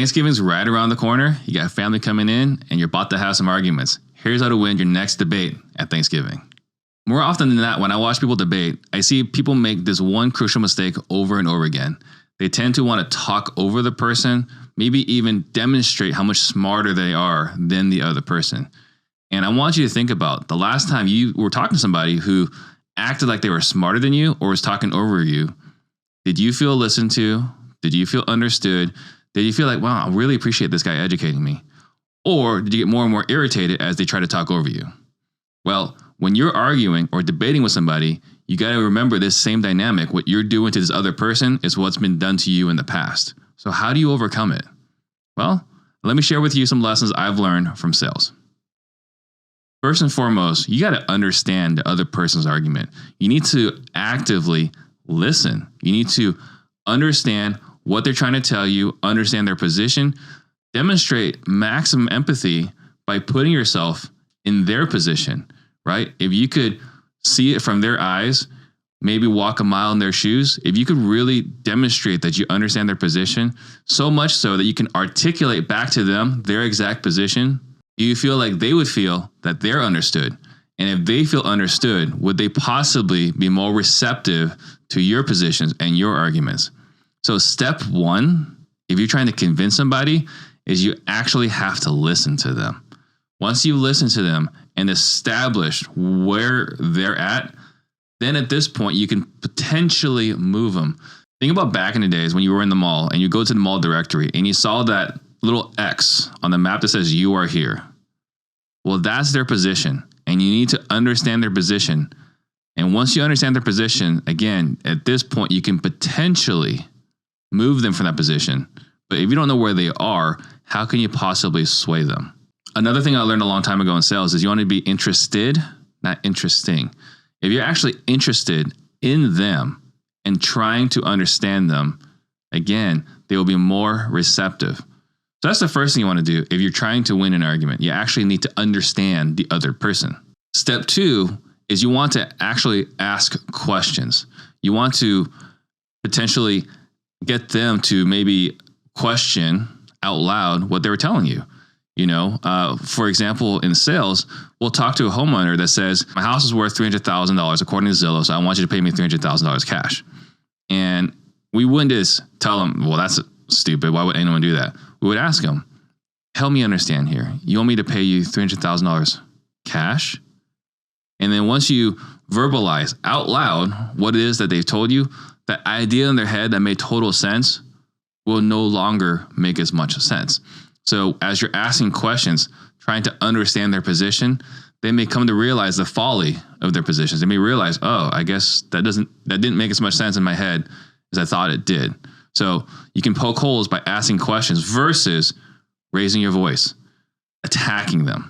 Thanksgiving's right around the corner. You got family coming in and you're about to have some arguments. Here's how to win your next debate at Thanksgiving. More often than not, when I watch people debate, I see people make this one crucial mistake over and over again. They tend to want to talk over the person, maybe even demonstrate how much smarter they are than the other person. And I want you to think about the last time you were talking to somebody who acted like they were smarter than you or was talking over you. Did you feel listened to? Did you feel understood? Did you feel like, wow, I really appreciate this guy educating me? Or did you get more and more irritated as they try to talk over you? Well, when you're arguing or debating with somebody, you got to remember this same dynamic. What you're doing to this other person is what's been done to you in the past. So how do you overcome it? Well, let me share with you some lessons I've learned from sales. First and foremost, you got to understand the other person's argument. You need to actively listen. You need to understand what they're trying to tell you, understand their position, demonstrate maximum empathy by putting yourself in their position, right? If you could see it from their eyes, maybe walk a mile in their shoes, if you could really demonstrate that you understand their position, so much so that you can articulate back to them their exact position, you feel like they would feel that they're understood. And if they feel understood, would they possibly be more receptive to your positions and your arguments? So step one, if you're trying to convince somebody, is you actually have to listen to them. Once you listen to them and establish where they're at, then at this point, you can potentially move them. Think about back in the days when you were in the mall and you go to the mall directory and you saw that little X on the map that says you are here. Well, that's their position. And you need to understand their position. And once you understand their position, again, at this point, you can potentially move them from that position. But if you don't know where they are, how can you possibly sway them? Another thing I learned a long time ago in sales is you want to be interested, not interesting. If you're actually interested in them and trying to understand them, again, they will be more receptive. So that's the first thing you want to do. If you're trying to win an argument, you actually need to understand the other person. Step two is you want to actually ask questions. You want to potentially get them to maybe question out loud what they were telling you. You know, for example, in sales, we'll talk to a homeowner that says, my house is worth $300,000 according to Zillow, so I want you to pay me $300,000 cash. And we wouldn't just tell them, well, that's stupid. Why would anyone do that? We would ask them, help me understand here. You want me to pay you $300,000 cash? And then once you verbalize out loud what it is that they've told you, that idea in their head that made total sense will no longer make as much sense. So as you're asking questions, trying to understand their position, they may come to realize the folly of their positions. They may realize, oh, I guess that didn't make as much sense in my head as I thought it did. So you can poke holes by asking questions versus raising your voice, attacking them.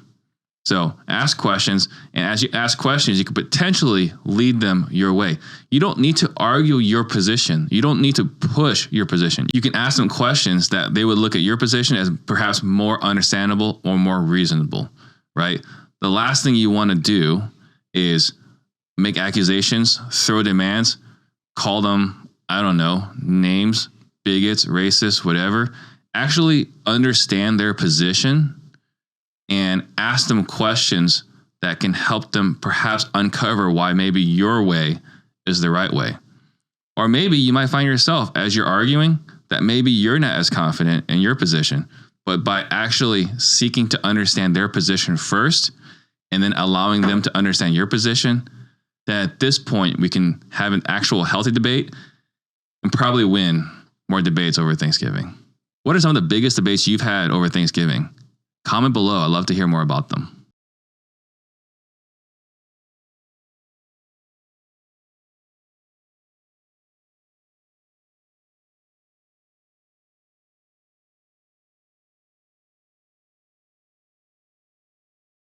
So ask questions, and as you ask questions, you could potentially lead them your way. You don't need to argue your position. You don't need to push your position. You can ask them questions that they would look at your position as perhaps more understandable or more reasonable, right? The last thing you want to do is make accusations, throw demands, call them, I don't know, names, bigots, racists, whatever. Actually understand their position and ask them questions that can help them perhaps uncover why maybe your way is the right way. Or maybe you might find yourself as you're arguing that maybe you're not as confident in your position, but by actually seeking to understand their position first and then allowing them to understand your position, then at this point we can have an actual healthy debate and probably win more debates over Thanksgiving. What are some of the biggest debates you've had over Thanksgiving? Comment below. I'd love to hear more about them.